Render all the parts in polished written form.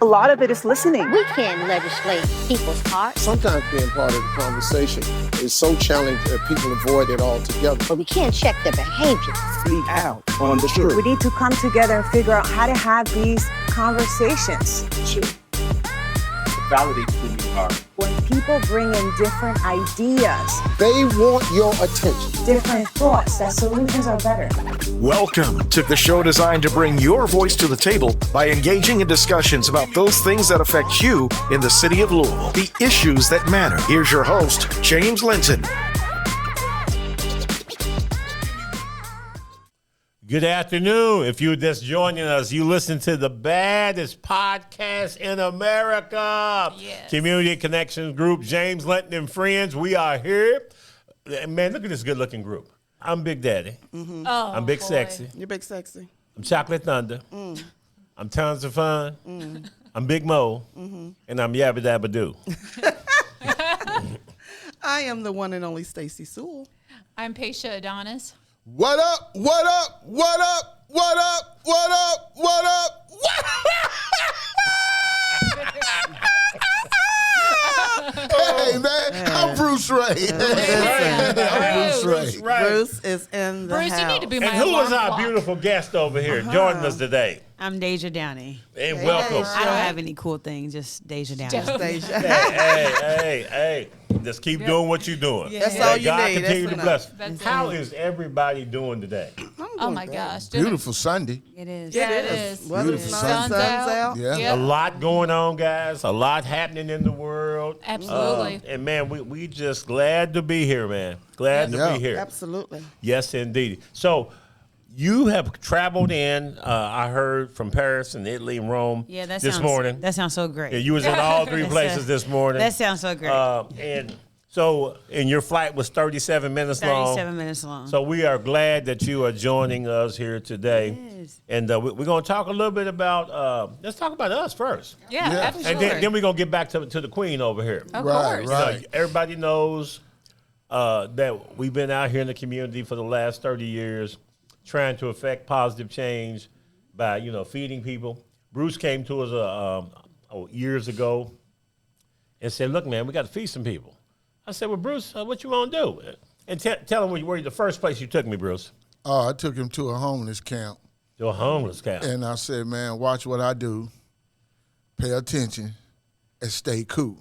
A lot of it is listening. We can't legislate people's hearts, Sometimes being part of the conversation is so challenging that people avoid it altogether. but we can't check their behavior. Speak out on the truth. We need to come together and figure out how to have these conversations. Validate who you are. When people bring in different ideas, They want your attention. different thoughts, that solutions are better. Welcome to the show designed to bring your voice to the table by engaging in discussions about those things that affect you in the city of Louisville, the issues that matter. Here's your host, James Linton. Good afternoon. If you're just joining us, you listen to the baddest podcast in America. Yes. Community Connections Group, James Linton and Friends. We are here. Man, look at this good-looking group. I'm Big Daddy. Oh, I'm Big boy. Sexy. You're big sexy. I'm Chocolate Thunder. I'm Tons of Fun. I'm Big Mo. And I'm Yabba Dabba Doo. I am the one and only Stacy Sewell. I'm Paisha Adonis. What up? What up? What up? What up? What up? What up? Hey, man, I'm Bruce Ray. I'm Bruce Ray. Right. Bruce is in the Bruce, house. you need to be my And who is alarm our clock. beautiful guest over here joining us today? I'm Deja Downey. And welcome. I don't have any cool things, just Deja Downey. Stacia. Hey. Just keep doing what you're doing. That's all you God need. continue That's to bless. That's How it. is everybody doing today? Oh my gosh. Beautiful Sunday. It is. Yeah, it is. Weather's Beautiful nice, sun's out. Yeah. Yep. A lot going on, guys. A lot happening in the world. Absolutely. And man, we just glad to be here, man. Glad to Yeah. be here. Absolutely. Yes, indeed. So you have traveled in, I heard, from Paris and Italy and Rome Yeah, that this sounds, morning. That sounds so great. Yeah, you was in all three places this morning. That sounds so great. And your flight was 37 minutes long. 37 minutes long. So we are glad that you are joining us here today. Yes. And we're going to talk a little bit about, let's talk about us first. Yeah, Yeah. absolutely. And then we're going to get back to the queen over here. Of Right, course. right. You know, everybody knows that we've been out here in the community for the last 30 years trying to affect positive change by, feeding people. Bruce came to us years ago and said, look, man, we got to feed some people. I said, well, Bruce, what you want to do? And tell him where the first place you took me, Bruce. Oh, I took him to a homeless camp, To a homeless camp. and I said, man, watch what I do, pay attention, and stay cool.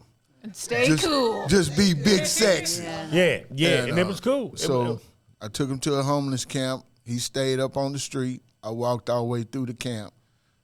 Stay cool. Just be big sexy. Yeah, and it was cool. So I took him to a homeless camp. He stayed up on the street. I walked all the way through the camp.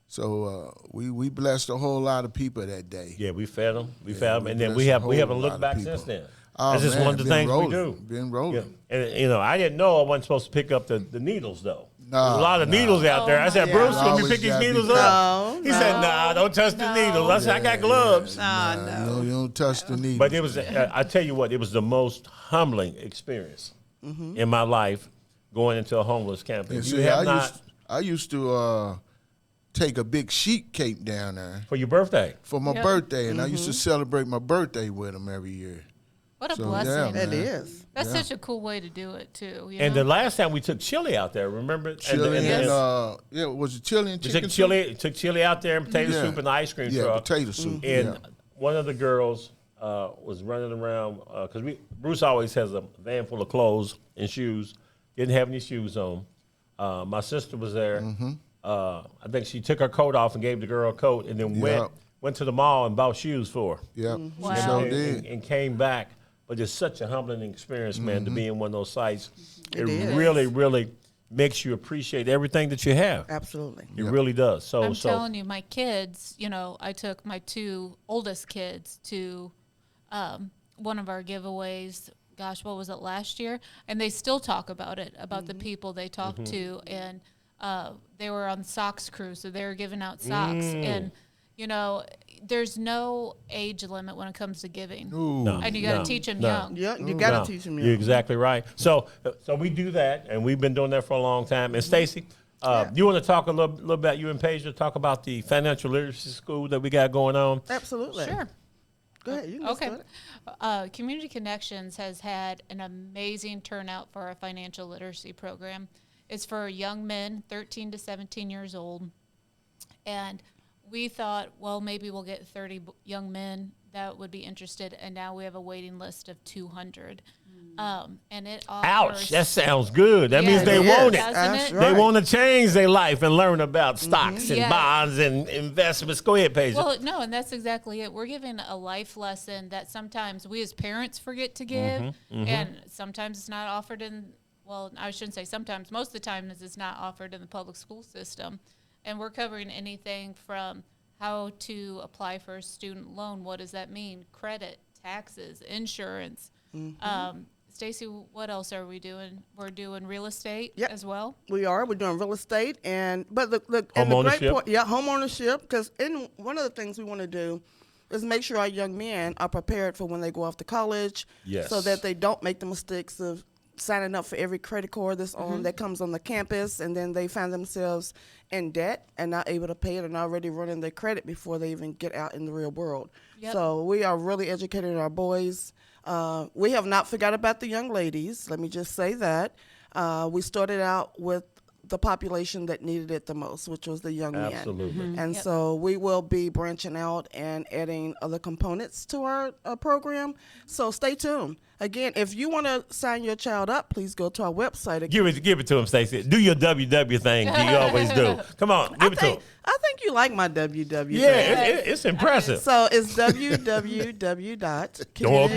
So we blessed a whole lot of people that day. Yeah, we fed them. We Yeah, fed them, we and then blessed we a haven't whole looked lot back of since people. then. Oh, That's just man, one of the been things rolling, we do. Been rolling. Yeah. And I didn't know I wasn't supposed to pick up the needles though. Nah, There's a lot of nah. needles out there. I said, my Bruce, God. let me Always pick these gotta be needles careful. up. He said, nah, don't touch the needles. I said, I got gloves. No, you don't touch the needle. But it was, I tell you what, it was the most humbling experience in my life going into a homeless camp. And If see, you have not, I used to take a big sheet cake down there for your birthday. for my Yep. birthday, and I used to celebrate my birthday with him every year. What a So, blessing. yeah, It man. is. That's such a cool way to do it, too. You And know? the last time we took chili out there, remember? Chili and was it chili and we chicken took chili out there and potato Yeah. soup and the ice cream Yeah, truck. potato soup. And yeah. one of the girls was running around because Bruce always has a van full of clothes and shoes. Didn't have any shoes on. My sister was there. Mm-hmm. I think she took her coat off and gave the girl a coat, and then Yep. went to the mall and bought shoes for her. Yep, Wow. she sure and, did. and came back. But it's such a humbling experience, man, to be in one of those sites. It is. really, really makes you appreciate everything that you have. Absolutely. It really does. So, I'm telling you, my kids, I took my two oldest kids to one of our giveaways. Gosh, what was it, last year? And they still talk about it, about the people they talked to. And they were on socks crew, so they were giving out socks. And, there's no age limit when it comes to giving. Ooh. And you got to teach them young. Yeah, you got to No, teach them. You're exactly right. So we do that, and we've been doing that for a long time. And Stacy, you want to talk a little about you and Paige, talk about the financial literacy school that we got going on? Absolutely. Sure. Go ahead. You can Okay. get started. Community Connections has had an amazing turnout for our financial literacy program. It's for young men, 13 to 17 years old. And we thought, well, maybe we'll get 30 young men that would be interested, and now we have a waiting list of 200. And it offers, Ouch, that sounds good. That means they Yes, want it. that's They right. want to change their life and learn about stocks and Yeah. bonds and investments. Go ahead, Paige. Well, no, and that's exactly it. We're giving a life lesson that sometimes we as parents forget to give, and sometimes it's not offered in, well, I shouldn't say sometimes, most of the time it's not offered in the public school system. And we're covering anything from how to apply for a student loan, what does that mean, credit, taxes, insurance. Stacy, what else are we doing? We're doing real estate Yep. as well. We are. We're doing real estate, but the great Homeownership? point, home ownership. Because one of the things we want to do is make sure our young men are prepared for when they go off to college, Yes. so that they don't make the mistakes of signing up for every credit card that comes on the campus, and then they find themselves in debt and not able to pay it, and already running their credit before they even get out in the real world. Yep. So we are really educating our boys. We have not forgot about the young ladies. Let me just say that. We started out with the population that needed it the most, which was the young men. Absolutely. And so we will be branching out and adding other components to our program. So stay tuned. Again, if you want to sign your child up, please go to our website. Give it to him, Stacey. Do your WW thing you always do. Come on, give it to him. I think you like my WW. Yeah, thing. it's impressive. So it's www.grp.org. Y'all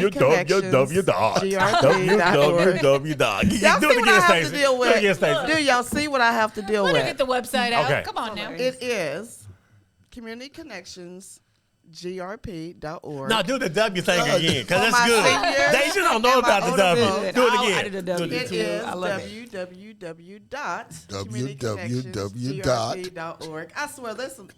see what I have to deal with? Do it again, Stacey. Do y'all see what I have to deal Let me with? get the website out. Okay. Come on now. It is communityconnectionsgrp.org. Now do the W thing again, because For that's my good. seniors Deja don't know and my about the older W. folks. Do it I again. did a W Do it It too. is I love it. www.communityconnectionsgrp.org. I swear, listen.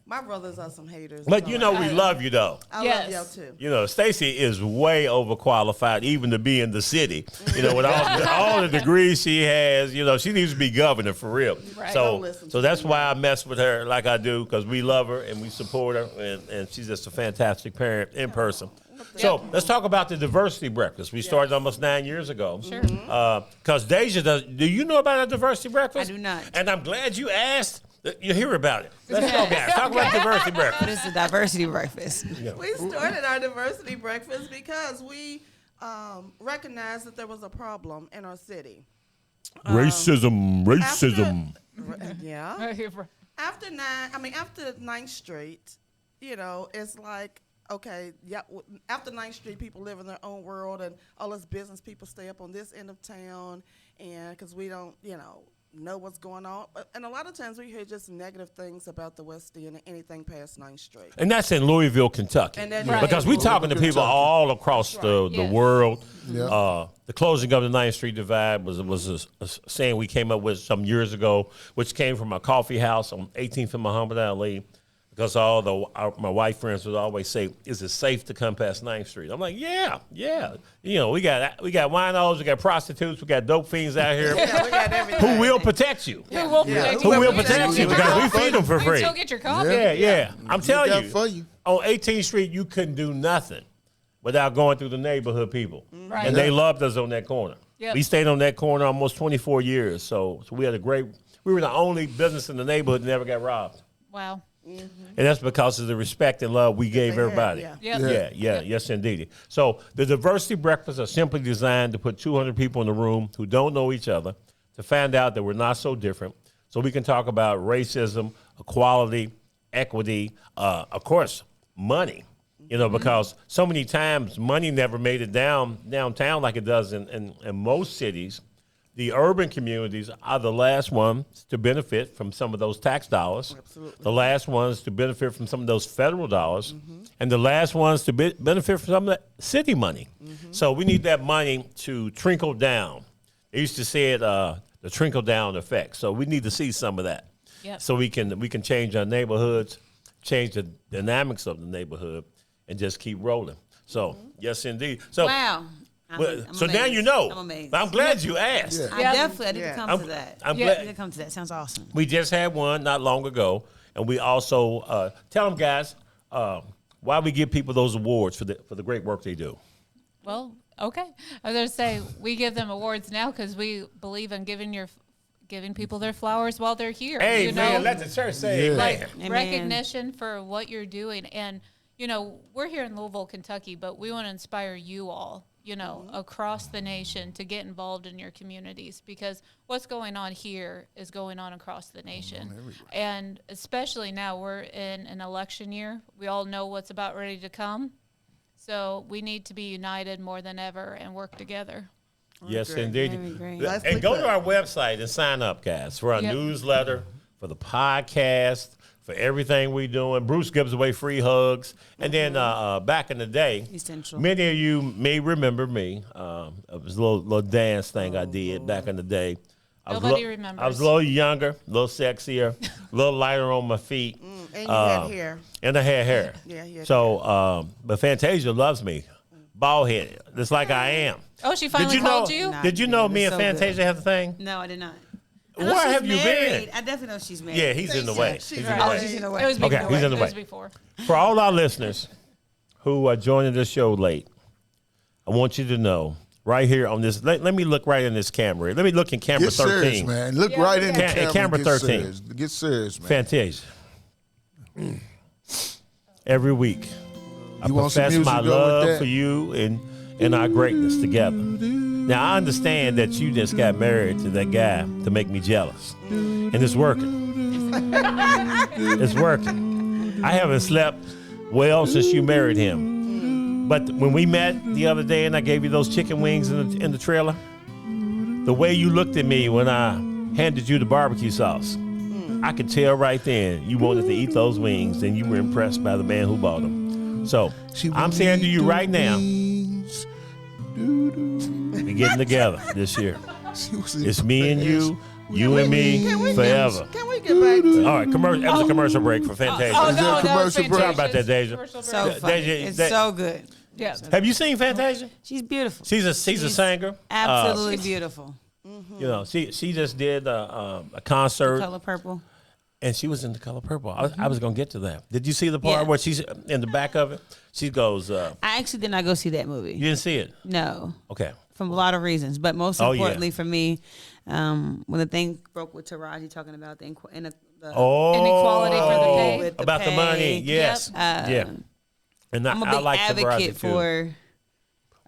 My brothers are some haters. But you know we love you though. I Yes. love y'all too. You know, Stacy is way overqualified even to be in the city. You know, with all the degrees she has, you know, she needs to be governor for real. Right. Don't So listen so to that's me. why I mess with her like I do, because we love her and we support her, and she's just a fantastic parent in person. So let's talk about the diversity breakfast. We started almost 9 years ago. Sure. Because Deja does. Do you know about a diversity breakfast? I do not. And I'm glad you asked. You hear about it. Let's go, guys. Talk about diversity But breakfast. it's a diversity breakfast. We started our diversity breakfast because we recognized that there was a problem in our city. Racism. Yeah. After 9th Street, you know, it's like, okay, yeah. After 9th Street, people live in their own world, and all us business people stay up on this end of town, and because we don't, know what's going on. And a lot of times we hear just negative things about the West End and anything past 9th Street. And that's in Louisville, Kentucky. And that's Because we're talking to people all across the Yes. world. Yeah. The closing of the 9th Street Divide was a saying we came up with some years ago, which came from a coffee house on 18th and Muhammad Ali. Because my white friends would always say, "Is it safe to come past 9th Street?" I'm like, "Yeah. You know, we got winos, we got prostitutes, we got dope fiends out here. Yeah, we got everything. Who will protect you? Who will protect Who you? will protect you? Because we feed them for You free. still get your coffee. Yeah. I'm telling got you, for you. on 18th Street, you couldn't do nothing without going through the neighborhood people. Right. And they loved us on that corner. Yep. We stayed on that corner almost 24 years. So we had we were the only business in the neighborhood that never got robbed. Wow. And that's because of the respect and love we gave everybody. yeah. Yep. Yes, indeed. So the diversity breakfasts are simply designed to put 200 people in the room who don't know each other to find out that we're not so different. So we can talk about racism, equality, equity, of course, money. You know, because so many times money never made it downtown like it does in most cities. The urban communities are the last ones to benefit from some of those tax dollars. Absolutely. The last ones to benefit from some of those federal dollars. And the last ones to benefit from some of the city money. So we need that money to trickle down. They used to say it, the trickle down effect. So we need to see some of that. Yep. So we can change our neighborhoods, change the dynamics of the neighborhood, and just keep rolling. So, yes, indeed. So, Wow. I'm so now amazed. you know. I'm amazed. I'm glad you asked. Yeah. I need to come to that. I'm I glad. need to come to that. Sounds awesome. We just had one not long ago, and we also tell them, guys, why we give people those awards for the great work they do. Well, okay. I was going to say we give them awards now because we believe in giving giving people their flowers while they're here. Hey, you man, know? let the church say Yeah. amen. Amen. Recognition for what you're doing. And, you know, we're here in Louisville, Kentucky, but we want to inspire you all, you know, across the nation to get involved in your communities, because what's going on here is going on across the nation. And especially now we're in an election year. We all know what's about ready to come. So we need to be united more than ever and work together. Yes, Great. indeed. Very great. Nicely And go put. to our website and sign up, guys, for our Yep. newsletter, for the podcast, for everything we're doing. Bruce gives away free hugs. And then back in the day, Essential. many of you may remember me. It was a little dance thing I did back in the day. Nobody I remembers. was a little younger, a little sexier, a little lighter on my feet. And you had hair. And I had hair. Yeah, he had So, but Fantasia loves me. Bald headed, just like I am. Oh, she finally called you? Did you know Nah, me and that's so Fantasia good. have a thing? No, I did not. I know Where she's have you married. been? I definitely know she's married. Yeah, he's in the way. She's He's in right. the Oh, way. she's in the It way. was Okay, before. he's in the It was way. before. For all our listeners who are joining the show late, I want you to know right here on this. Let me look right in this camera. Let me look in camera Get serious, 13. man. Look right in the camera. Camera Get 13. serious. Get serious, man. Fantasia. Every week, I You want some profess music my to go with love that? for you and our greatness together. Now, I understand that you just got married to that guy to make me jealous. And it's working. It's working. I haven't slept well since you married him. But when we met the other day and I gave you those chicken wings in the trailer, the way you looked at me when I handed you the barbecue sauce, I could tell right then you wanted to eat those wings and you were impressed by the man who bought them. So I'm saying to you right now, we're getting together this year. It's me and you and me forever. Can we get back to All right, that was a commercial break for Fantasia. Is that a commercial break? Sorry about that, Deja. So Yeah, funny. Deja, It's that- so good. Yeah. Have you seen Fantasia? She's beautiful. She's a singer. Absolutely beautiful. You know, she just did a concert, Color purple. and she was in The Color Purple. I was gonna get to that. Did you see the part Yeah. where she's in the back of it? She goes, I actually did not go see that movie. "You didn't see it? No, Okay. from a lot of reasons, but most Oh, yeah. importantly for me, when the thing broke with Taraji talking about the Oh, Inequality for the pay. with the about the pay. money. Yes, yeah. And I'm a I big like advocate Taraji, too. for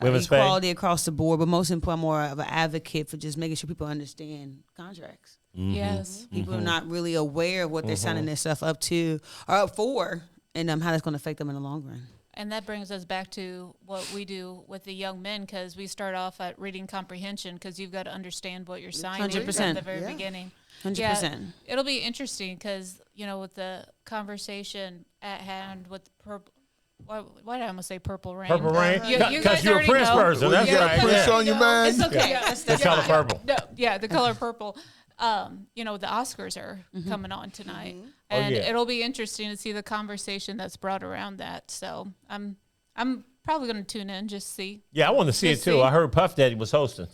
Women's pay? equality across the board, but most important, more of an advocate for just making sure people understand contracts. Yes. People are not really aware of what they're signing their stuff up to or up for, and how that's going to affect them in the long run. And that brings us back to what we do with the young men, because we start off at reading comprehension, because you've got to understand what you're signing 100%. from the very Yeah. beginning. 100%. Yeah, it'll be interesting because, you know, with the conversation at hand with purple. Why did I almost say Purple Rain? Purple Rain. You Because guys you're a already Prince know. person. Well, That's you got right. Prince Yeah. on your mind. It's okay. Yeah. That's The Color Purple. No, yeah, the Color Purple. You know, the Oscars are coming on tonight, and yeah. it'll be interesting to see the conversation that's brought around that. So I'm probably going to tune in, just see. Yeah, I want to see it Just too. see. I heard Puff Daddy was hosting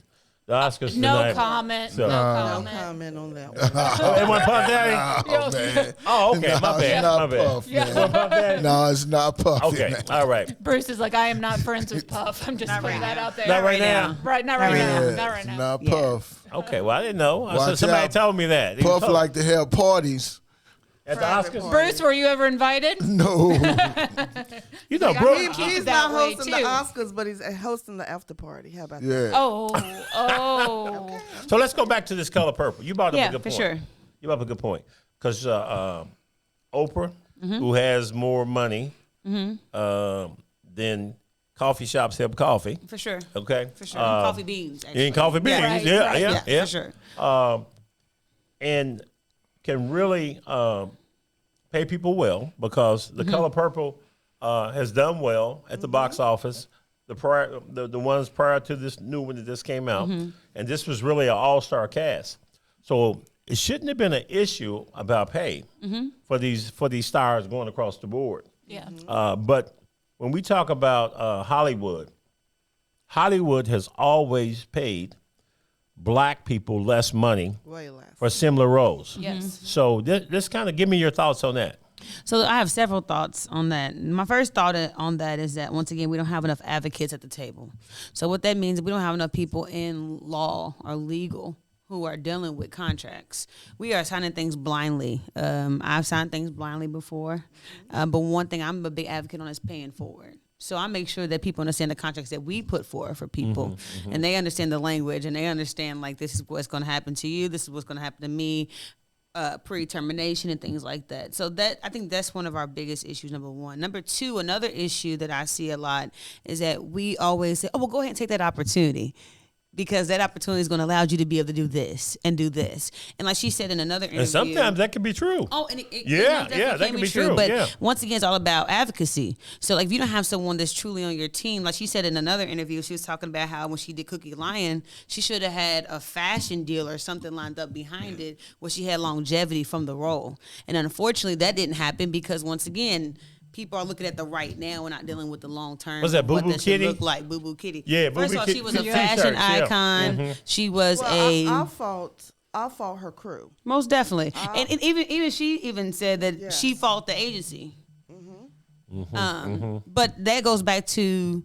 the Oscars No tonight. comment. So- No no comment. comment on that one. Oh, it wasn't Puff Daddy? Oh, man. Oh, okay. No, My it's bad. not My bad. Puff, It wasn't man. Puff Daddy? No, it's not Puff. Okay. man. All right. Bruce is like, I am not friends with Puff. I'm just putting that out there. Not right now. Right, not right now. Yeah, Not right it's now. not Yeah. Puff. Okay. Well, I didn't know. Watch Somebody out. told me that. He was Puff told- like to have parties. at the Private Oscars. party. Bruce, were you ever invited? No. You know, Like, Brooke. keep it He's that not way, hosting too. the Oscars, but he's hosting the after party. How about that? Yeah. Oh. So let's go back to this Color Purple. You brought up a Yeah, good for point. sure. You brought up a good point because Oprah, who has more money than coffee shops have coffee. For sure. Okay. For sure. Coffee beans. Actually. In coffee beans. Right, yeah, right. yeah, yeah. For sure. And can really pay people well because the Color Purple has done well at the box office. The ones prior to this new one that just came out, and this was really an all-star cast. So it shouldn't have been an issue about pay for these stars going across the board. Yeah. But when we talk about Hollywood has always paid black people less money Way less. for similar roles. Yes. So this kind of give me your thoughts on that. So I have several thoughts on that. My first thought on that is that, once again, we don't have enough advocates at the table. So what that means is we don't have enough people in law or legal who are dealing with contracts. We are signing things blindly. I've signed things blindly before, but one thing I'm a big advocate on is paying forward. So I make sure that people understand the contracts that we put forward for people, and they understand the language, and they understand like this is what's going to happen to you, this is what's going to happen to me, pre-termination and things like that. So that I think that's one of our biggest issues. Number one. Number two, another issue that I see a lot is that we always say, "Oh, well, go ahead and take that opportunity." Because that opportunity is going to allow you to be able to do this and do this. And like she said in another interview. And sometimes that can be true. Oh, and that can be true. But once again, it's all about advocacy. So like if you don't have someone that's truly on your team, like she said in another interview, she was talking about how when she did Cookie Lion, she should have had a fashion deal or something lined up behind it where she had longevity from the role. And unfortunately, that didn't happen because once again, people are looking at the right now and not dealing with the long term. Was that Boo Boo that Kitty? Look like Boo Boo Kitty. Yeah, Boo First Boo of all, Kitty. she was a Yeah. fashion T-shirts, yeah. icon. She was I'll fault her crew. most definitely, and even she even said that Yes. she fought the agency. But that goes back to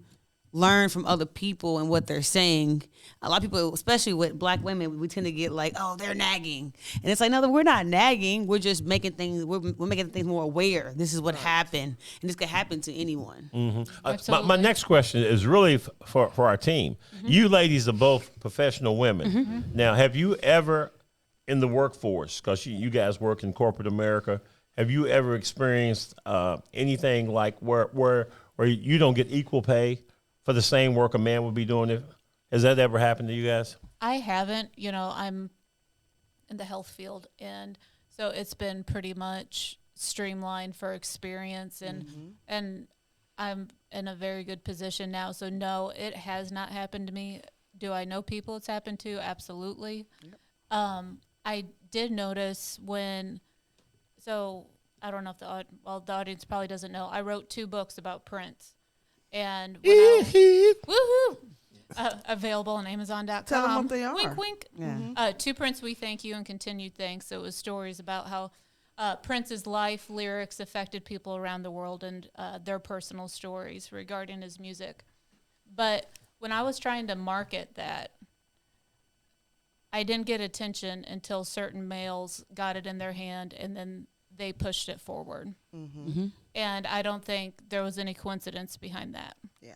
learn from other people and what they're saying. A lot of people, especially with black women, we tend to get like, "Oh, they're nagging," and it's like, no, we're not nagging. We're just making things. We're making things more aware. This is what happened, and this could happen to anyone. My next question is really for our team. You ladies are both professional women. Now, have you ever in the workforce, because you guys work in corporate America, have you ever experienced anything like where you don't get equal pay for the same work a man would be doing? Has that ever happened to you guys? I haven't. You know, I'm in the health field, and so it's been pretty much streamlined for experience, and I'm in a very good position now. So no, it has not happened to me. Do I know people it's happened to? Absolutely. Yep. I did notice so I don't know if the audience probably doesn't know. I wrote 2 books about Prince, and woohoo. Available on Amazon.com. Tell them what they are. Wink, wink. Yeah. To Prince, we thank you and continued thanks. So it was stories about how Prince's life, lyrics affected people around the world and their personal stories regarding his music. But when I was trying to market that, I didn't get attention until certain males got it in their hand and then they pushed it forward. And I don't think there was any coincidence behind that. Yeah.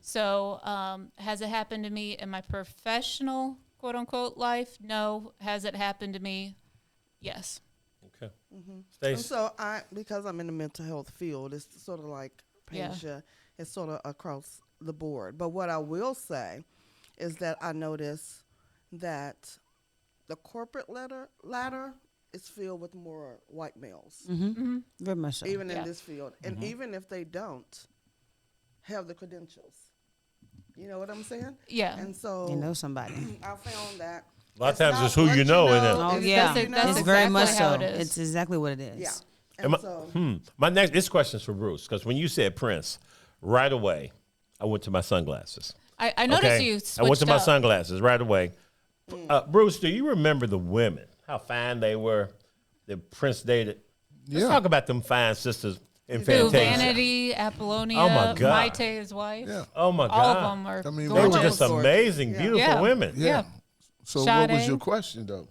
So has it happened to me in my professional, quote unquote, life? No. Has it happened to me? Yes. Okay. And Stacey? so because I'm in the mental health field, it's sort of like Paisha, it's sort of across the board. But what I will say is that I notice that the corporate ladder is filled with more white males, Very much so. even in this field. And even if they don't have the credentials, you know what I'm saying? Yeah. And so You know somebody. I found that A lot of times not it's who what you know, isn't it? Oh it's yeah, who you know. That's it's very exactly much how so. it is. It's exactly what it is. Yeah. Am And I- so This question's for Bruce, because when you said Prince, right away, I went to my sunglasses. I noticed Okay? you switched I went to my up. sunglasses right away. Bruce, do you remember the women? How fine they were that Prince dated? Let's Yeah. talk about them fine sisters in Who, Fantasia. Vanity, Apollonia, Oh, my God. Maite, his wife. Yeah. Oh my All of God. them are I mean, They were gorgeous. just amazing, beautiful Yeah. women. Yeah. So what was Sade. your question though?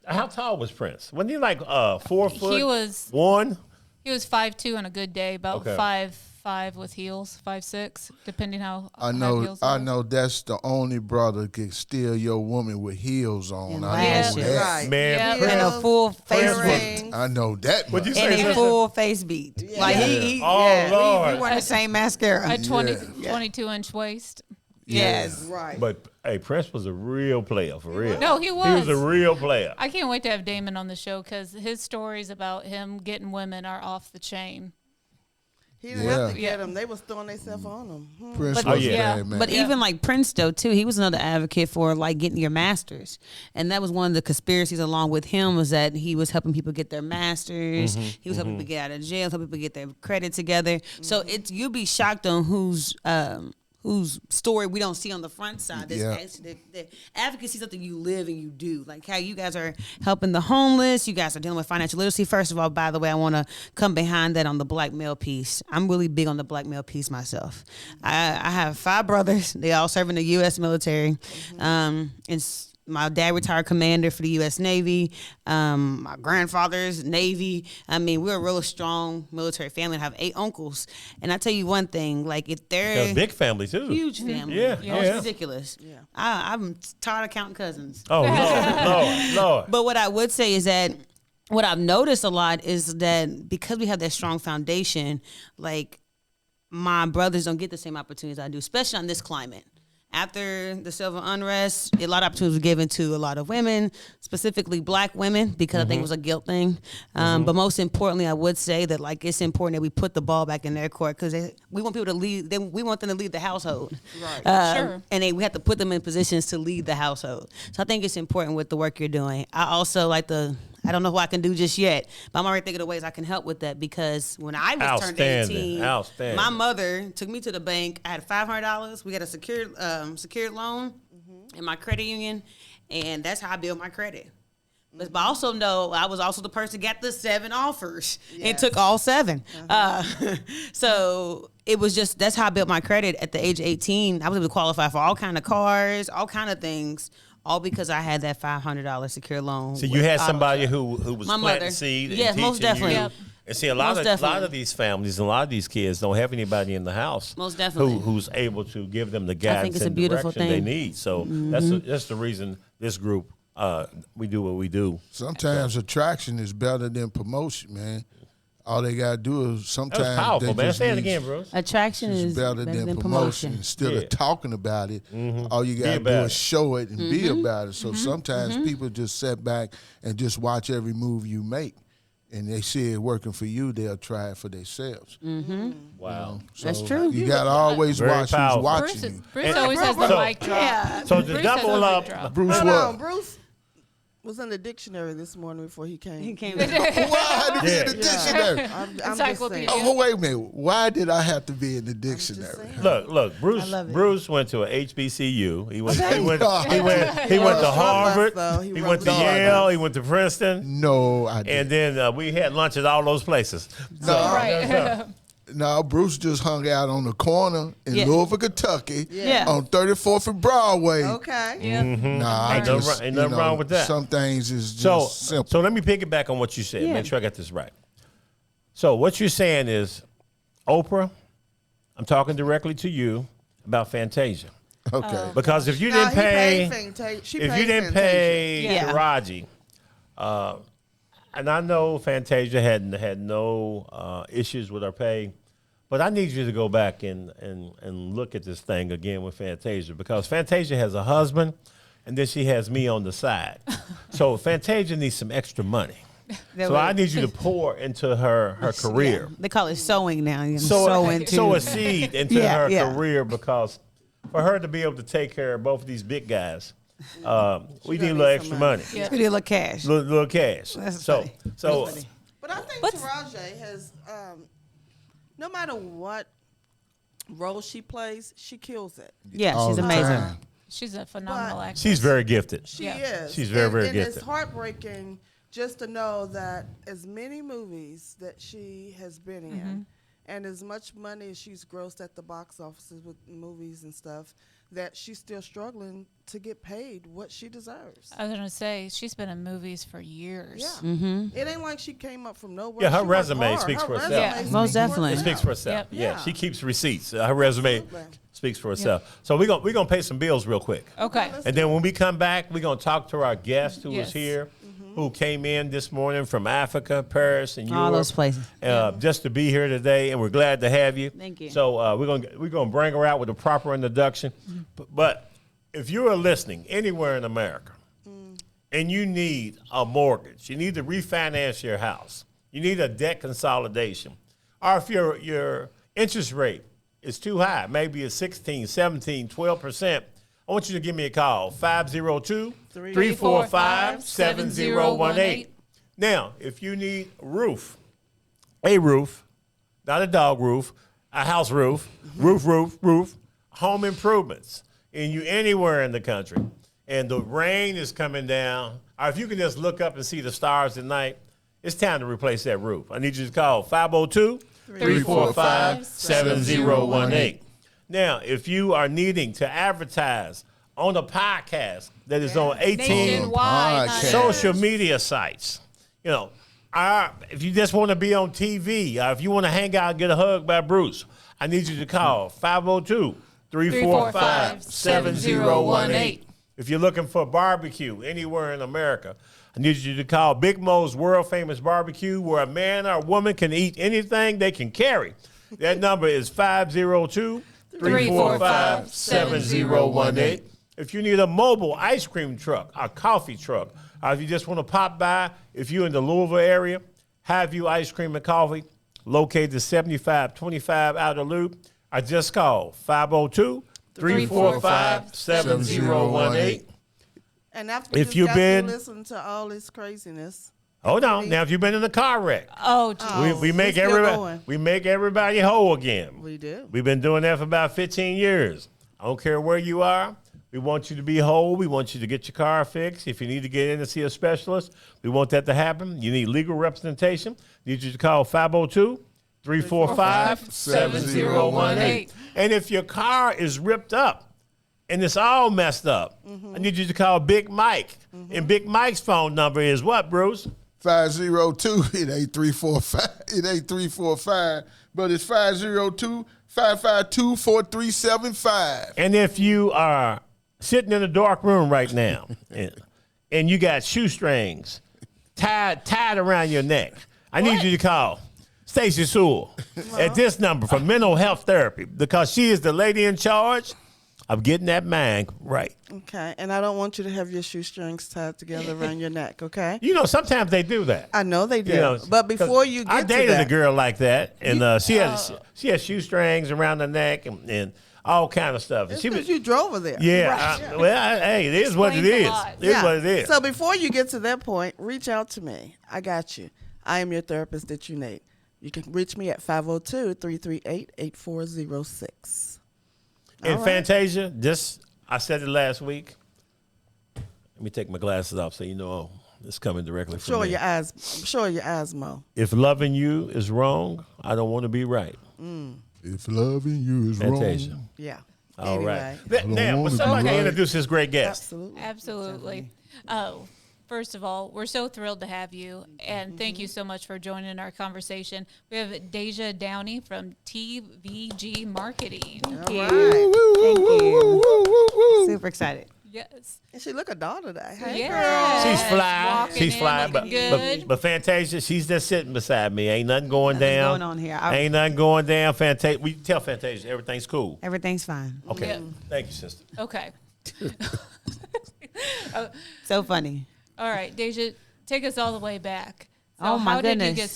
How tall was Prince? Wasn't he like 4 foot? He was 1? 5'2" on a good day, about Okay. 5'5" with heels, 5'6", depending how I high know heels I are. know that's the only brother can steal your woman with heels on. And I know lashes. that. right. Man, Yeah. Prince. And a full face Prince beat. I know that. What'd you much. say? And a sister? full face beat. Like he Oh, Lord. we wearing the same mascara. A 20, Yeah. 22-inch waist. Yes. right. But hey, Prince was a real player, for real. No, he He was was. a real player. I can't wait to have Damon on the show because his stories about him getting women are off the chain. He didn't have to Yeah. get them. They was throwing themselves on him. Prince But- was yeah. a bad man. But even like Prince though too, he was another advocate for like getting your masters, and that was one of the conspiracies along with him was that he was helping people get their masters. He was helping people get out of jail, helping people get their credit together. So it's you'll be shocked on whose story we don't see on the front side. That's Yeah. actually the advocacy is something you live and you do. Like how you guys are helping the homeless, you guys are dealing with financial literacy. First of all, by the way, I want to come behind that on the black male piece. I'm really big on the black male piece myself. I have 5 brothers. They all serve in the U.S. military. My dad retired commander for the U.S. Navy. My grandfather's Navy. I mean, we're a real strong military family. I have 8 uncles. And I tell you one thing, like if they're a big family too. huge family. Yeah, It's ridiculous. Yeah. I'm tired of counting cousins. Oh, Lord. But what I would say is that what I've noticed a lot is that because we have that strong foundation, like my brothers don't get the same opportunities I do, especially on this climate. After the civil unrest, a lot of opportunities were given to a lot of women, specifically black women, because I think it was a guilt thing. But most importantly, I would say that like it's important that we put the ball back in their court because we want people to lead. We want them to lead the household, Right. Sure. and we have to put them in positions to lead the household. So I think it's important with the work you're doing. I also like I don't know what I can do just yet, but I'm already thinking of ways I can help with that because when I was turned 18, my mother took me to the bank. I had $500. We got a secured loan in my credit union, and that's how I built my credit. But I also know I was also the person who got the 7 offers and took all 7. So it was just, that's how I built my credit at the age of 18. I was able to qualify for all kind of cars, all kind of things. All because I had that $500 secure loan. So you had somebody who was my planting mother. seed and Yes, teaching most definitely. you. Yep. And see, a lot of these families and a lot of these kids don't have anybody in the house. Most definitely. Who's able to give them the guidance it's a and beautiful direction they thing. need. So that's the reason this group we do what we do. Sometimes attraction is better than promotion, man. All they gotta do is sometimes That was powerful, they man. just Say it need- again, Bruce. Attraction It's is better than promotion. Instead of talking about it, all you gotta do about is it. show it and be about it. So sometimes people just sit back and just watch every move you make, and they see it working for you, they'll try it for themselves. Wow. So That's true. You gotta always Very watch powerful. who's watching you. Bruce always has the mic drop. So the Bruce double has a up, mic drop. Bruce Hold on, what? Bruce was in the dictionary this morning before he came. He came. Why I had to be in the dictionary? I'm just Encyclopedia. saying. Oh, wait a minute. Why did I have to be in the dictionary? Look, Bruce. love it. Bruce went to a HBCU. He went to Struggle Harvard. bus, though. He He went rode to the Yale. He went to Princeton. No, I didn't. And then we had lunch at all those places. So, Right. No, Bruce just hung out on the corner in Yeah. Louisville, Kentucky, Yeah. on 34th and Broadway. Okay. Yeah. Nah, I Ain't no- just, ain't nothing you know, wrong with that. Some things is just So simple. let me piggyback on what you said. Yeah. Make sure I got this right. So what you're saying is, Oprah, I'm talking directly to you about Fantasia. Okay. Because if you No, didn't he pay, paid Fantasia. She if paid you didn't Fantasia. pay Yeah. Taraji, and I know Fantasia had no issues with her pay, but I need you to go back and look at this thing again with Fantasia because Fantasia has a husband, and then she has me on the side. So Fantasia needs some extra money. So I need you to pour into her career. They call it sewing now. You can Sow sew a into. seed into Yeah, her yeah. career because for her to be able to take care of both of these big guys, we need a need little some extra money. money. Yeah. Pretty little cash. Little cash. That's So funny. so That's funny. But I think What's- Taraji has, no matter what role she plays, she kills it. Yeah, All she's the amazing. time. She's a phenomenal But- actress. she's very gifted. She Yeah. is. She's very, very and gifted. it's heartbreaking just to know that as many movies that she has been in, and as much money as she's grossed at the box offices with movies and stuff, that she's still struggling to get paid what she deserves. I was gonna say she's been in movies for years. Yeah. It ain't like she came up from nowhere. Yeah, her She worked resume hard. speaks Her for itself. resume Yeah. speaks Most for definitely. It itself. speaks for itself. Yep. Yeah, Yeah. she keeps receipts. Her resume Absolutely. speaks for itself. So we're gonna pay some bills real quick. Okay. And then when we come back, we're going to talk to our guest who Yes. is here, who came in this morning from Africa, Paris, and Europe. All those places. Just to be here today, and we're glad to have you. Thank you. So we're gonna bring her out with a proper introduction. But if you are listening anywhere in America, and you need a mortgage, you need to refinance your house, you need a debt consolidation, or if your interest rate is too high, maybe it's 16, 17, 12%, I want you to give me a call, 502-345-7018. Now, if you need a roof, not a dog roof, a house roof, roof, home improvements, and you anywhere in the country, and the rain is coming down, or if you can just look up and see the stars at night, it's time to replace that roof. I need you to call 502-345-7018. Now, if you are needing to advertise on a podcast that is on 18 Nationwide. Podcast. social media sites. You know, if you just want to be on TV, if you want to hang out and get a hug by Bruce, I need you to call 502-345-7018. If you're looking for barbecue anywhere in America, I need you to call Big Mo's World Famous Barbecue, where a man or a woman can eat anything they can carry. That number is 502-345-7018. If you need a mobile ice cream truck, a coffee truck, or if you just want to pop by, if you're in the Louisville area, Have You Ice Cream and Coffee, located at 7525 Outer Loop, I just call 502-345-7018. And after If this you've got been- to listen to all this craziness. Hold on. Now, if you've been in a car wreck, Oh, geez. we make still everybody going. we make everybody whole again. We do. We've been doing that for about 15 years. I don't care where you are. We want you to be whole. We want you to get your car fixed. If you need to get in to see a specialist, we want that to happen. You need legal representation. Need you to call 502-345-7018. And if your car is ripped up and it's all messed up, I need you to call Big Mike. And Big Mike's phone number is what, Bruce? 502, it ain't 345. It ain't 345, but it's 502-552-4375. And if you are sitting in a dark room right now and you got shoestrings tied around your neck, I need you to call Stacey Sewell at this number for mental health therapy, because she is the lady in charge of getting that mind right. Okay. And I don't want you to have your shoestrings tied together around your neck, okay? You know, sometimes they do that. I know they do. You know, but before you get I to dated that, a girl like that, and she had shoestrings around her neck and all kind of stuff. And it's she because was, you drove her there. yeah, hey, it is what it Explains a is. lot. It is what it is. So before you get to that point, reach out to me. I got you. I am your therapist that you need. You can reach me at 502-338-8406. And All right. Fantasia, I said it last week. Let me take my glasses off so you know it's coming directly from Show me. your eyes. Show your eyes, Mo. If loving you is wrong, I don't want to be right. If loving you is Fantasia. wrong. Yeah. All Anyway. right. Now, wanna be somebody right. introduce this great guest. Absolutely. Absolutely. Oh, first of all, we're so thrilled to have you, and thank you so much for joining our conversation. We have Deja Downey from TVG Marketing. All right. Thank you. Super excited. Yes. And she look a doll today. Hey, Yeah. She's fly. Walking She's in, fly. looking good. But Fantasia, she's just sitting beside me. Ain't nothing going Nothing's down. going on here. Ain't nothing going down. Fantasia, we tell Fantasia everything's cool. Everything's fine. Okay. Yeah. Thank you, sister. Okay. So funny. All right, Deja, take us all the way back. So Oh, my how did you goodness. get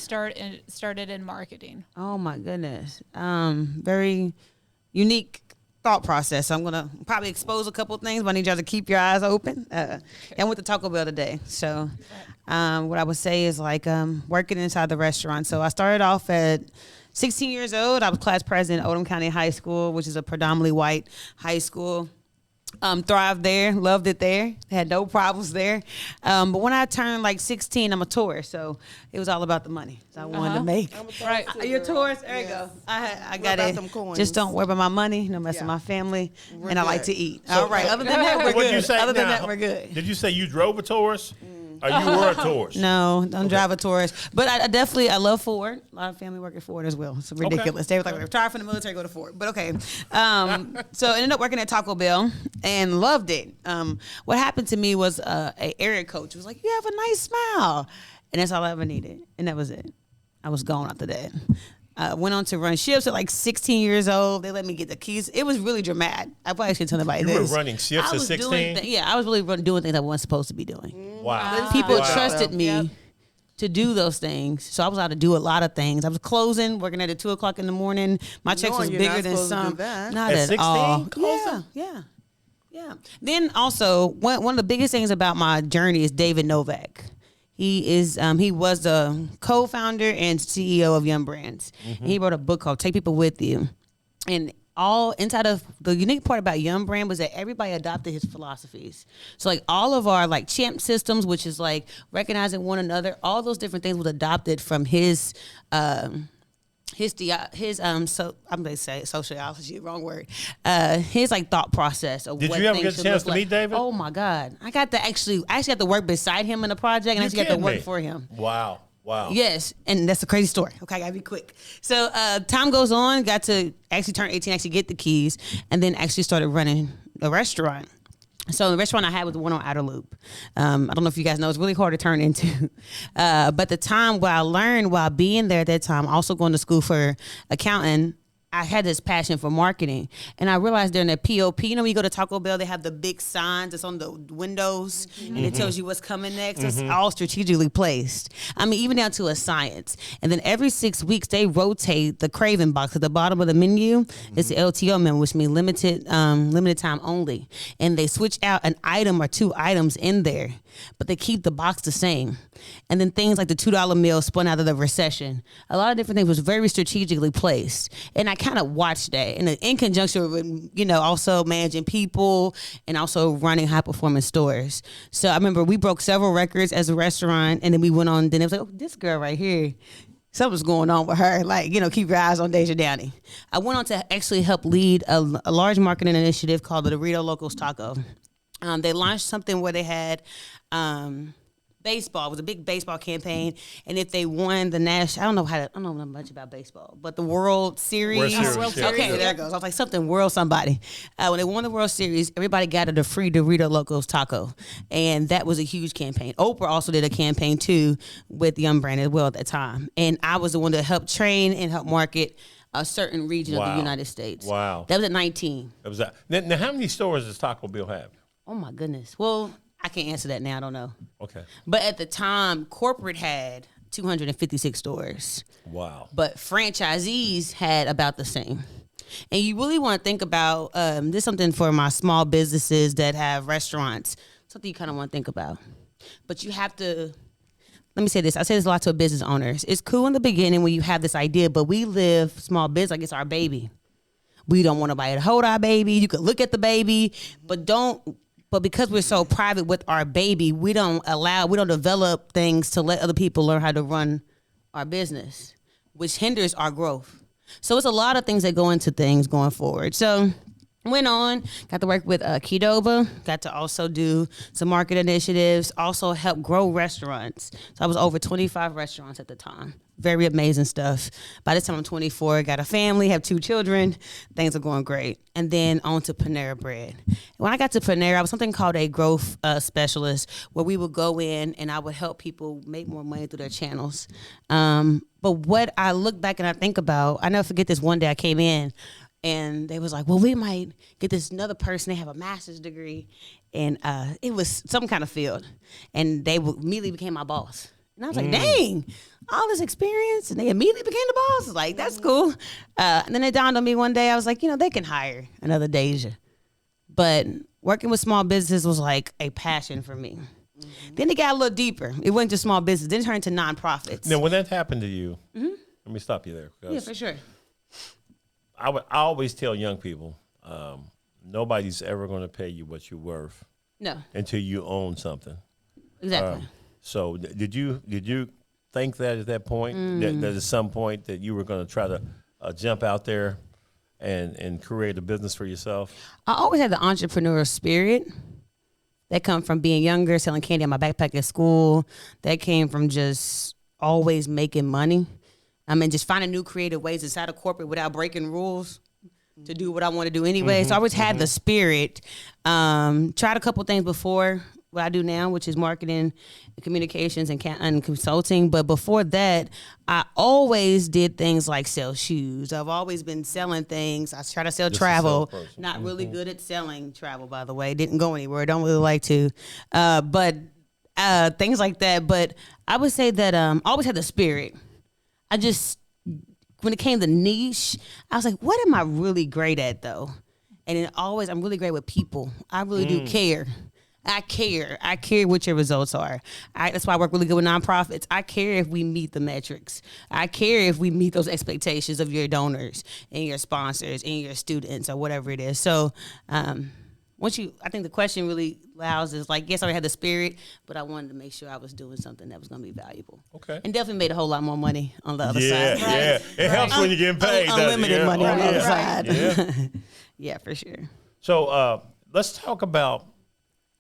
started in marketing? Oh my goodness. Very unique thought process. So I'm gonna probably expose a couple things, but I need y'all to keep your eyes open. I went to Taco Bell today, so what I would say is like working inside the restaurant. So I started off at 16 years old. I was class president at Oldham County High School, which is a predominantly white high school. Thrived there, loved it there, had no problems there. But when I turned like 16, I'm a tourist, so it was all about the money. So I wanted to make. Right. You're a tourist? There you go. I got about it. them coins? Just don't worry about my money, no mess with Yeah. my family, We're and I like good. to eat. All right. Other than that, we're What'd good. you say Other than now? that, we're good. Did you say you drove a Taurus? Or you were a Taurus? No, don't drive a tourist. But I definitely, I love Ford. A lot of family work at Ford as well. It's ridiculous. They were like, retire from the military, go to Ford. But okay. So I ended up working at Taco Bell and loved it. What happened to me was a area coach was like, you have a nice smile. And that's all I ever needed. And that was it. I was gone after that. Went on to run shifts at like 16 years old. They let me get the keys. It was really dramatic. I probably should tell anybody You this. were running shifts I at was 16? Yeah, I was really doing things I wasn't supposed to be doing. Wow. People Wow. trusted me Yep. to do those things. So I was allowed to do a lot of things. I was closing, working at 2 o'clock in the morning. My checks Knowing was you're bigger not than supposed to do some. that. Not At at 16? all. Closing? Yeah. Then also, one of the biggest things about my journey is David Novak. He was the co-founder and CEO of Young Brands. And he wrote a book called Take People With You. And all inside of the unique part about Young Brand was that everybody adopted his philosophies. So like all of our like champ systems, which is like recognizing one another, all those different things was adopted from his so I'm gonna say sociology, wrong word. His like thought process of Did what you ever things get a should chance look to meet David? Oh my God, I actually got to work beside him in the project, and I actually got to work for him. Wow. Yes, and that's a crazy story. Okay, I gotta be quick. So time goes on, got to actually turn 18, actually get the keys, and then actually started running a restaurant. So the restaurant I had was the one on Outer Loop. I don't know if you guys know, it's really hard to turn into. But the time what I learned while being there at that time, also going to school for accounting, I had this passion for marketing. And I realized during the POP, you know, when you go to Taco Bell, they have the big signs that's on the windows and it tells you what's coming next. It's all strategically placed. I mean, even down to a science. And then every 6 weeks, they rotate the craving box at the bottom of the menu. It's the LTO menu, which means limited time only. And they switch out an item or two items in there, but they keep the box the same. And then things like the $2 meal spun out of the recession. A lot of different things was very strategically placed. And I kind of watched that in conjunction with, you know, also managing people and also running high performance stores. So I remember we broke several records as a restaurant, and then we went on, then it was like, oh, this girl right here, something's going on with her. Like, you know, keep your eyes on Deja Downey. I went on to actually help lead a large marketing initiative called the Dorito Locals Taco. They launched something where they had baseball. It was a big baseball campaign, and if they won the national, I don't know much about baseball, but the World Series. Okay, there it goes. I was like something World somebody. When they won the World Series, everybody got a free Dorito Locals taco, and that was a huge campaign. Oprah also did a campaign too with Yum Brand as well at that time, and I was the one to help train and help market a certain region of the United States. Wow, that was at 19. That was that. Now, how many stores does Taco Bell have? Oh my goodness. Well, I can't answer that now. I don't know. Okay. But at the time, corporate had 256 stores. Wow. But franchisees had about the same. And you really want to think about this is something for my small businesses that have restaurants, something you kind of want to think about. But you have to, let me say this. I say this a lot to business owners. It's cool in the beginning when you have this idea, but we live small business like it's our baby. We don't want nobody to hold our baby. You could look at the baby, but because we're so private with our baby, we don't develop things to let other people learn how to run our business, which hinders our growth. So it's a lot of things that go into things going forward. So went on, got to work with Qdoba, got to also do some market initiatives, also help grow restaurants. So I was over 25 restaurants at the time. Very amazing stuff. By this time I'm 24, got a family, have 2 children. Things are going great. And then on to Panera Bread. When I got to Panera, I was something called a growth specialist, where we would go in and I would help people make more money through their channels. But what I look back and I think about, I never forget this one day I came in, and they was like, well, we might get this another person. They have a master's degree. And it was some kind of field. And they immediately became my boss. And I was like, dang, all this experience. And they immediately became the boss. Like, that's cool. And then it dawned on me one day. I was like, you know, they can hire another Deja. But working with small businesses was like a passion for me. Then it got a little deeper. It wasn't just small business. Then it turned into nonprofits. Now, when that happened to you, let me stop you there. Yeah, for sure. I always tell young people, nobody's ever going to pay you what you're worth. No. Until you own something. Exactly. So did you think that at that point, that at some point that you were going to try to jump out there and create a business for yourself? I always had the entrepreneurial spirit. That come from being younger, selling candy in my backpack at school. That came from just always making money. I mean, just finding new creative ways inside of corporate without breaking rules to do what I want to do anyway. So I always had the spirit. Tried a couple things before what I do now, which is marketing, communications, and consulting. But before that, I always did things like sell shoes. I've always been selling things. I try to sell travel. Not really good at selling travel, by the way. Didn't go anywhere. Don't really like to. But things like that. But I would say that I always had the spirit. I just, when it came to niche, I was like, what am I really great at, though? And I'm really great with people. I really do care. I care what your results are. That's why I work really good with nonprofits. I care if we meet the metrics. I care if we meet those expectations of your donors and your sponsors and your students or whatever it is. So once I think the question really allows is like, yes, I already had the spirit, but I wanted to make sure I was doing something that was going to be valuable. Okay. And definitely made a whole lot more money on the other Yeah, side. yeah. It helps when you're getting paid. doesn't it? Unlimited Yeah. money on the Oh, other yeah. side. Yeah. Yeah, for sure. So let's talk about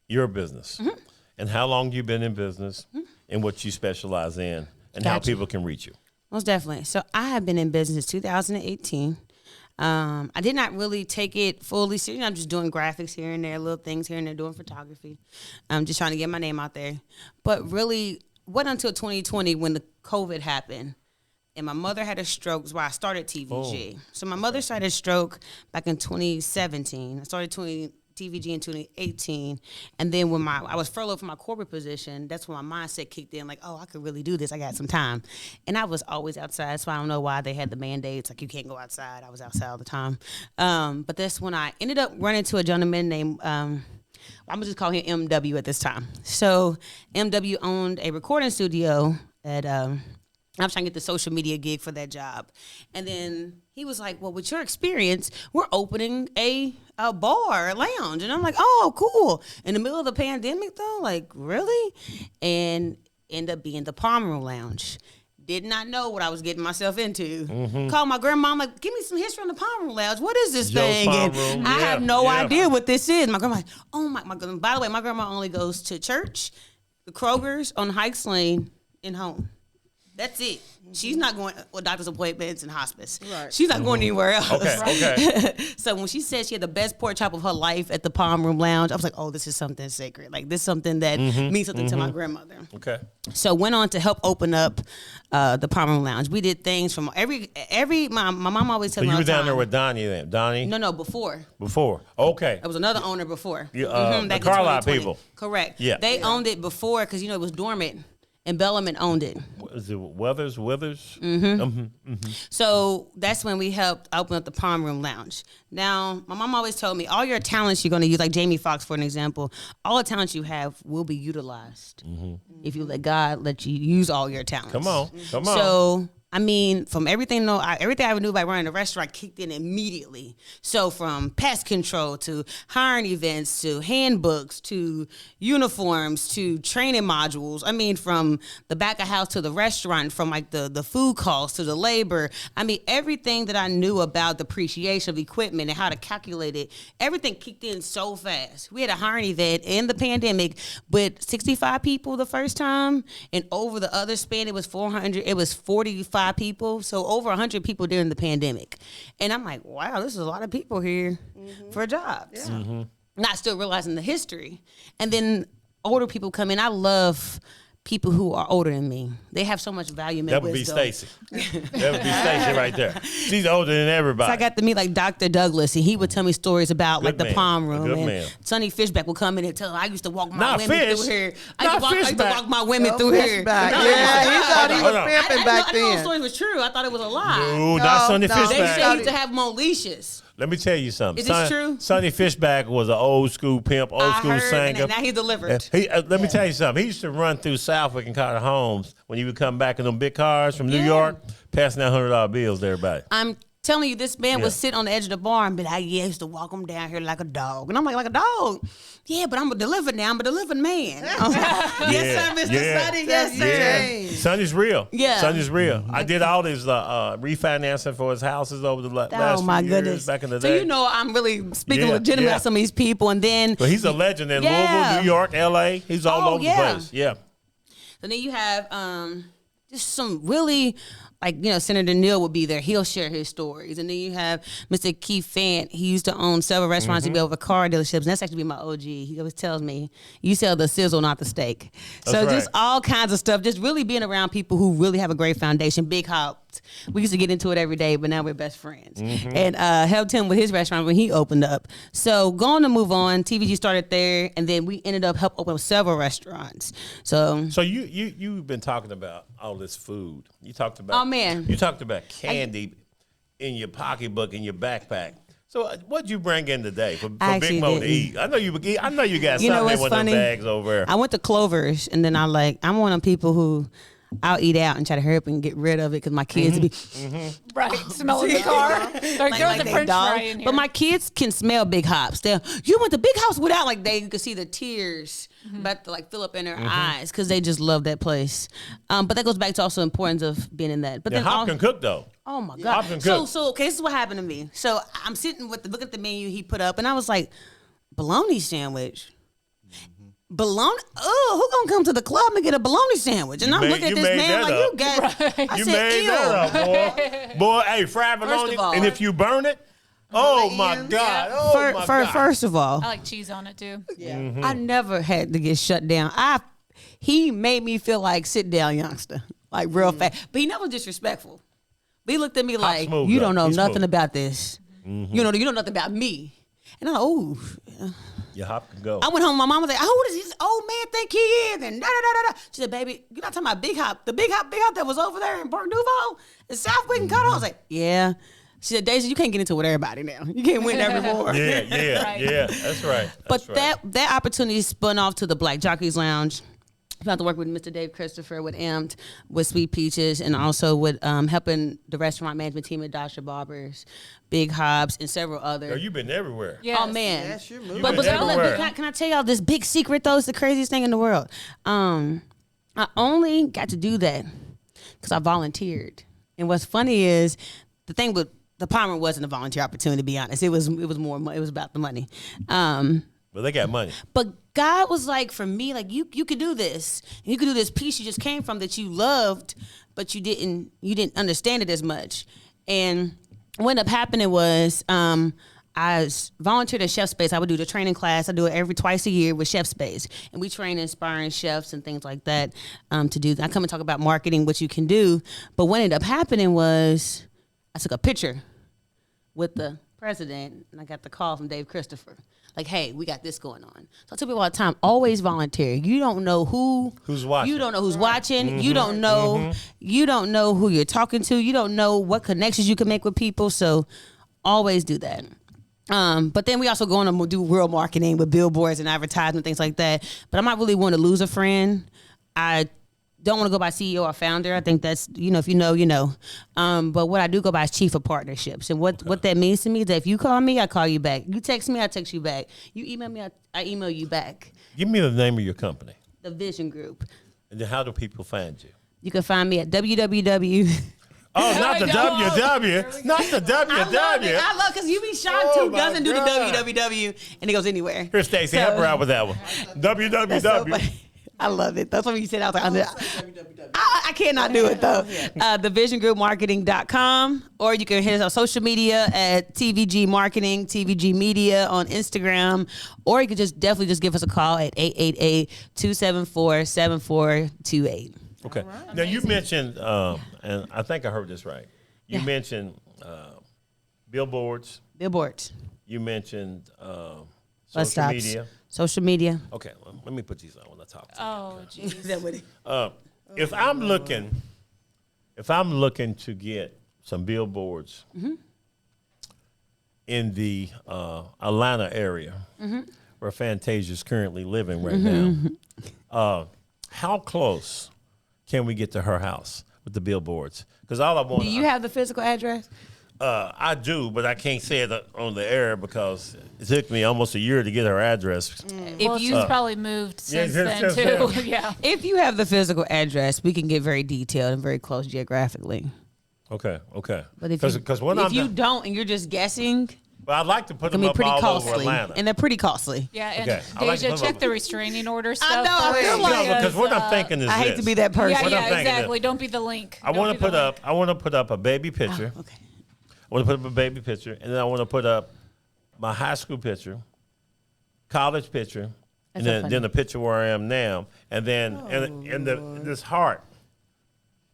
your business Mm-hmm. and how long you've been in business and what you specialize in and how Gotcha. people can reach you. Most definitely. So I have been in business since 2018. I did not really take it fully serious. I'm just doing graphics here and there, little things here and there, doing photography. I'm just trying to get my name out there. But really, wasn't until 2020 when the COVID happened. And my mother had a stroke. That's why I started TVG. So my mother started a stroke back in 2017. I started TVG in 2018. And then when I was furloughed from my corporate position, that's when my mindset kicked in, like, oh, I could really do this. I got some time. And I was always outside, so I don't know why they had the mandates, like you can't go outside. I was outside all the time. But that's when I ended up running into a gentleman named, I'm going to just call him MW at this time. So MW owned a recording studio at, I was trying to get the social media gig for that job. And then he was like, well, with your experience, we're opening a bar, a lounge. And I'm like, oh, cool. In the middle of the pandemic, though? Like, really? And end up being the Palm Room Lounge. Did not know what I was getting myself into. Called my grandma. I'm like, give me some history on the Palm Room Lounge. What is this Joe's thing? Palm And Room. I Yeah, have no yeah. idea what this is. My grandma, like, oh, my. By the way, my grandma only goes to church, the Kroger's on Hikes Lane, and home. That's it. She's not going with doctor's appointments and hospice. Right. She's not going anywhere else. Okay. So when she said she had the best pork chop of her life at the Palm Room Lounge, I was like, oh, this is something sacred. Like, this is something that means something to my grandmother. Okay. So went on to help open up the Palm Room Lounge. We did things from my mom always So tells me you all were the down time. there with Donnie then? Donnie? No, before. Before. Okay. There was another owner before. You, Back the in Carlisle 2020. people. Correct. Yeah. They owned it before because, it was dormant. And Bellarmine owned it. Is it Withers? So that's when we helped open up the Palm Room Lounge. Now, my mom always told me, all your talents you're going to use, like Jamie Foxx, for an example, all the talents you have will be utilized if you let God let you use all your talents. Come on. So, I mean, from everything I ever knew about running a restaurant kicked in immediately. So from pest control to hiring events to handbooks to uniforms to training modules. I mean, from the back of house to the restaurant, from like the food costs to the labor. I mean, everything that I knew about depreciation of equipment and how to calculate it, everything kicked in so fast. We had a hiring event in the pandemic with 65 people the first time, and over the other span, it was 400. It was 45 people, so over 100 people during the pandemic. And I'm like, wow, this is a lot of people here for jobs. Not still realizing the history. And then older people come in. I love people who are older than me. They have so much value and That would be wisdom. Stacy. That would be Stacy right there. She's older than everybody. So I got to meet like Dr. Douglas, and he would tell me stories about Good like the man. Palm A Room. good And man. Sonny Fishback would come in and tell him, I used to walk my Not women Fish. through here. I Not used to Fishback. walk my women through here. Fishback. No, Yeah, he thought he Hold was on. pimping back I didn't know the then. story was true. I thought it was a lie. No, not Sonny no. They Fishback. say he used to have them on leashes. Let me tell you something. Is this true? Sonny Fishback was an old school pimp, old I school heard, singer. and now he delivered. Let me tell you something. He used to run through Southwick and Carter Homes when you would come back in them big cars from New Yeah. York, passing out $100 bills to everybody. I'm telling you, this man was Yeah. sitting on the edge of the bar and be like, yeah, I used to walk him down here like a dog. And I'm like a dog? Yeah, but I'm a delivered now. I'm a delivered man. Yes, sir, Mr. Yeah. Sonny. Yes, sir. Yeah, Sonny's real. Yeah. Sonny's real. I did all this refinancing for his houses over the last Oh my few years goodness! back in the So day. you know I'm really speaking Yeah, legitimately yeah. about some of these people, and then But he's a legend in Yeah. Louisville, New York, L.A. He's all Oh, over yeah. the place. Yeah. So then you have just some really, like, Senator Neal would be there. He'll share his stories. And then you have Mr. Keith Fant. He used to own several restaurants. He'd be over car dealerships. And that's actually my OG. He always tells me, you sell the sizzle, not the steak. So That's just right. all kinds of stuff. Just really being around people who really have a great foundation. Big Hops. We used to get into it every day, but now we're best friends. And helped him with his restaurant when he opened up. So going to move on, TVG started there. And then we ended up helping open up several restaurants. So you've been talking about all this food. You talked about You talked about candy in your pocketbook in your backpack. So what'd you bring in today for Big Mo to eat? I know you got something in one of them bags over there. I went to Clover's, and then I'm one of them people who I'll eat out and try to hurry up and get rid of it because my kids be Right, smelling the car. Like, there was a they French dog. fry in here. But my kids can smell big hops. You went to Big House without, like, you could see the tears about to like fill up in their eyes because they just love that place. But that goes back to also importance of being in that. But Yeah, then Hop can cook though. oh my god! Hop can cook. So okay, this is what happened to me. So I'm sitting with look at the menu he put up, and I was like, bologna sandwich. Bologna? Oh, who gonna come to the club and get a bologna sandwich? And I'm looking at this man like, you got. I You said, made ew. that up, boy. Boy, hey, fried bologna, all- and if you burn it, oh my God, oh my God. First of all, I like cheese on it too. Yeah. I never had to get shut down. He made me feel like sit down, youngster, like real fast. But he never disrespectful. But he looked at me like, smooth, you though. don't know He's nothing smooth. about this. You know nothing about me. And I'm like, oh. Your Hop can go. I went home. My mom was like, "Oh, does this old man think he is?" And da da da da da. She said, "Baby, you're not talking about Big Hop, the Big Hop that was over there in Park Nouveau, in Southwick and Cotton." I was like, "Yeah." She said, "Deja, you can't get into with everybody now. You can't win every war." Yeah, Right. yeah, that's right. But That's right. that opportunity spun off to the Black Jockeys Lounge. I got to work with Mr. Dave Christopher, with Amped, with Sweet Peaches, and also with helping the restaurant management team at Dasha Barbers, Big Hobbs, and several others. Girl, you've been everywhere. Yes. Oh man! Yes, you're moving. But everywhere. Can I tell y'all this big secret though? It's the craziest thing in the world. I only got to do that because I volunteered. And what's funny is the thing with the Palmer wasn't a volunteer opportunity. To be honest, it was more. It was about the money. But they got money. But God was like, for me, like you could do this. And you could do this piece you just came from that you loved, but you didn't understand it as much. And what ended up happening was I volunteered at Chef Space. I would do the training class. I do it twice a year with Chef Space. And we train inspiring chefs and things like that to do that. I come and talk about marketing, what you can do. But what ended up happening was I took a picture with the president, and I got the call from Dave Christopher. Like, hey, we got this going on. So I tell people all the time, always volunteer. You don't know who's watching. You don't know who's watching. You don't know. You don't know who you're talking to. You don't know what connections you can make with people. So always do that. But then we also go on to do real marketing with billboards and advertising, things like that. But I'm not really one to lose a friend. I don't want to go by CEO or founder. I think that's, if you know, you know. But what I do go by is chief of partnerships. And what that means to me is that if you call me, I call you back. You text me, I text you back. You email me, I email you back. Give me the name of your company. The Vision Group. And then how do people find you? You can find me at www. Oh, not the WW. Not the WW. I love because you be shocked Oh, who my doesn't do the God. www and it goes anywhere. Here, Stacey, help her out with that one. That's so WWW. funny. I love it. That's what you said. I was like, I cannot do it though. Thevisiongroupmarketing.com, or you can hit us on social media at TVG Marketing, TVG Media on Instagram, or you can definitely give us a call at 888-274-7428. Okay. Now, you mentioned, and I think I heard this right. You mentioned billboards. Billboards. You mentioned Bus social stops. media. Social media. Okay, well, let me put these on when I talk to Oh, jeez. If I'm looking to get some billboards in the Atlanta area where Fantasia is currently living right now, how close can we get to her house with the billboards? Because all I want. Do you have the physical address? I do, but I can't say it on the air because it took me almost a year to get her address. Well, she's probably moved since then yes, too. yes. Yeah. If you have the physical address, we can get very detailed and very close geographically. Okay. But if you don't and you're just guessing, but I'd like to put it can them be up pretty all over costly, Atlanta. and they're pretty costly. Yeah, and Okay, I like Deja, to put check up- the restraining order stuff. I know, I feel first, like- No, because what I'm thinking is I hate this. to be that person. Yeah, What I'm yeah, thinking is- exactly. Don't be the link. I want to put up a baby picture. Okay. I want to put up a baby picture, and then I want to put up my high school picture, college picture, That's and so then funny. the picture where I am now, and then and this heart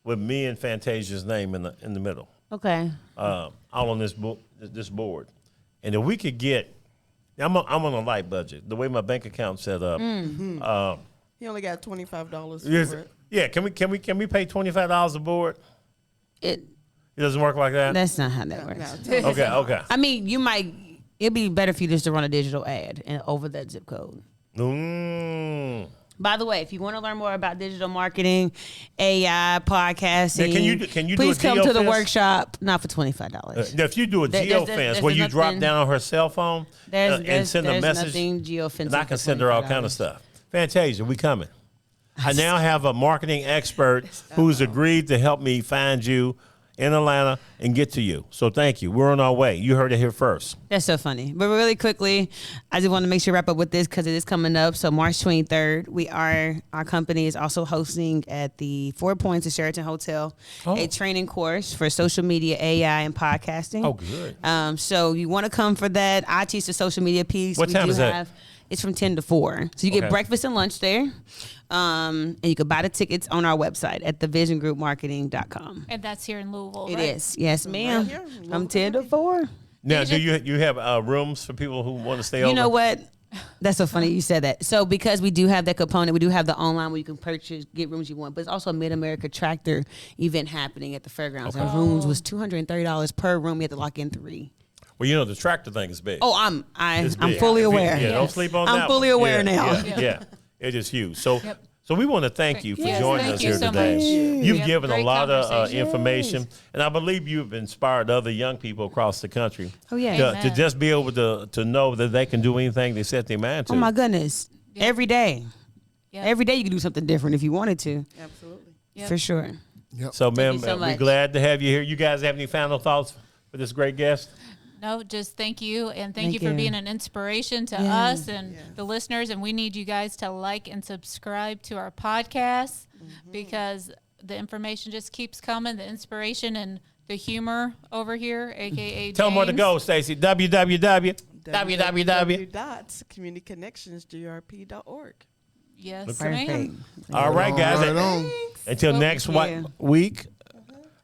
with me and Fantasia's name in the middle, Okay. all on this board, and if we could get, I'm on a light budget. The way my bank account's set up, He only got $25 yes, for it. yeah. Can we pay $25 a board? It It doesn't work like that. That's not how that works. No, Okay. I mean, it'd be better for you just to run a digital ad and over that zip code. By the way, if you want to learn more about digital marketing, AI, podcasting, Now, can you please do a come to the geofence? workshop. Not for $25. Now, if you do a geofence where you drop down on her cell phone and send a message, nothing geofencing and I can for send her all kind of $25. stuff. Fantasia, we coming. I now have a marketing expert who's agreed to help me find you in Atlanta and get to you. So thank you. We're on our way. You heard it here first. That's so funny. But really quickly, I just want to make sure to wrap up with this because it is coming up. So March 23rd, our company is also hosting at the 4 Points at Sheraton Hotel a training course for social media, AI, and podcasting. Oh, good. So you want to come for that. I teach the social media piece. What time is that? It's from 10 to 4. So you get Okay. breakfast and lunch there. And you can buy the tickets on our website at thevisiongroupmarketing.com. And that's here in Louisville, It right? is. Yes, ma'am. here, From 10 to 4. Now, do you have rooms for people who want to stay over? You know what? That's so funny you said that. So because we do have that component, we do have the online where you can get rooms you want, but it's also a Mid-America Tractor event happening at the fairgrounds. And rooms was $230 per room. You have to lock in 3. Well, you know, the tractor thing is big. Oh, I'm It's big. fully aware. Yeah, don't sleep on that. I'm fully one. aware Yeah, now. Yeah. It is huge. So we want to thank you for Yes, joining thank us you here so today. much. We You've had given a great lot of conversation. information, and I believe you've inspired other young people across the country Oh, yeah. to Amen. just be able to know that they can do anything they set their mind to. Oh, my goodness. Every day. Yeah. Every day you can do something different if you wanted to. Absolutely. Yep. For sure. So, ma'am, you so we're much. glad to have you here. You guys have any final thoughts for this great guest? No, just thank you. And thank you Thank for you. being an inspiration to Yeah. us and the listeners. And we need you guys to like and subscribe to our podcast because the information just keeps coming, the inspiration and the humor over here, a.k.a. Tell them where to James. go, Stacey. www. www.communityconnectionsgrp.org. Yes, Perfect. ma'am. All right, guys. Right on. Until Well, next yeah. week,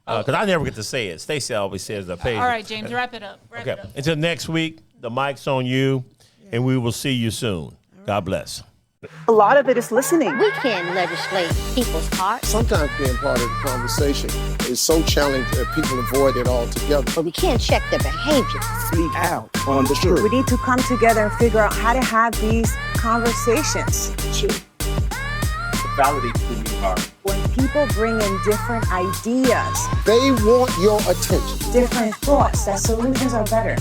because I never get to say it. Stacey always says the page. All right, James, wrap it up. Wrap Okay. it up. Until next week, the mic's on you, and we will see you soon. God bless. A lot of it is listening. We can't legislate people's hearts, Sometimes being part of the conversation is so challenging that people avoid it altogether. but we can't check their behavior. Speak out on the truth. We need to come together and figure out how to have these conversations. Validate who you are. When people bring in different ideas, They want your attention. different thoughts, that solutions are better.